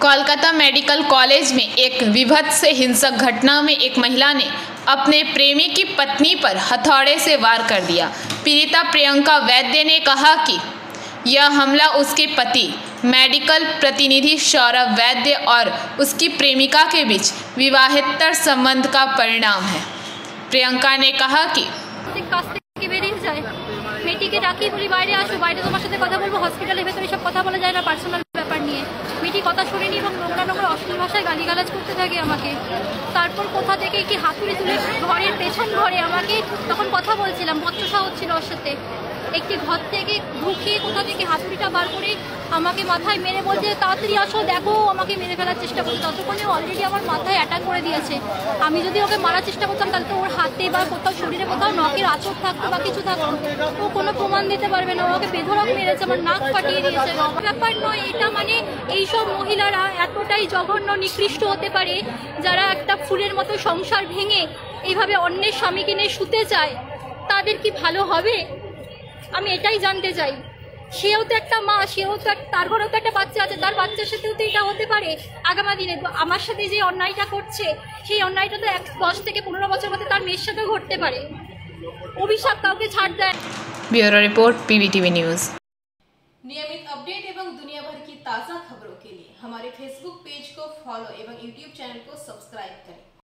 Kolkata medical college में एक विभत्स हिंसक घटना में एक महिला ने अपने प्रेमी की पत्नी पर हथौड़े से वार कर दिया। पीड़िता प्रियंका वैद्य ने कहा कि यह हमला उसके पति मेडिकल प्रतिनिधि सौरभ वैद्य और उसकी प्रेमिका के बीच विवाहेतर संबंध का परिणाम है। प्रियंका ने कहा कि মেয়েটিকে ডাকি বলি বাইরে আসো, বাইরে তোমার সাথে কথা বলবো, হসপিটালের ভেতরে সব কথা বলা যায় না পার্সোনাল ব্যাপার নিয়ে। মেয়েটি কথা শুনিনি এবং নোংরা নোংরা অশ্লীল ভাষায় গালিগালাজ করতে থাকে আমাকে। তারপর কোথা থেকে কি হাতুড়ি তুলে ঘরের পেছন ঘরে আমাকে, তখন কথা বলছিলাম, বচ্চসা হচ্ছিল ওর সাথে, একটি ঘর থেকে ঢুকিয়ে কোথা থেকে হাতুড়িটা বার করে আমাকে মাথায় মেরে বলছে তাড়াতাড়ি আসো দেখো, আমাকে মেরে ফেলার চেষ্টা করছে। ততক্ষণে অলরেডি আমার মাথায় অ্যাটাক করে দিয়েছে। আমি যদি ওকে মারার চেষ্টা করতাম তাহলে তো ওর হাতে বা কোথাও শরীরে কোথাও নখের আঁচড় থাকতো বা কিছু থাকতো, ও কোনো প্রমাণ দিতে পারবে না। ওকে বেধড়ক মেরেছে, আমার নাক ফাটিয়ে দিয়েছে। ব্যাপার নয় এটা, মানে এইসব মহিলারা এতটাই জঘন্য নিকৃষ্ট হতে পারে যারা একটা ফুলের মতো সংসার ভেঙে এইভাবে অন্যের স্বামীকে নিয়ে শুতে চায়, তাদের কি ভালো হবে? আমি এটাই জানতে চাই। সেও তো একটা মা, সেও তো তার ঘরেও তো একটা বাচ্চা আছে, তার বাচ্চার সাথেও তো এটা হতে পারে আগামী দিনে। আমার সাথে যে অন্যায়টা করছে সেই অন্যায়টা তো 10 থেকে 15 বছর মধ্যে তার মেয়ের সাথেও ঘটতে পারে। অভিশাপ কাউকে ছাড় দেয়। Bureau report PVTV news. नियमित अपडेट एवं दुनिया भर की ताज़ा खबरों के लिए हमारे फेसबुक पेज को फॉलो एवं यूट्यूब चैनल को सब्सक्राइब करें।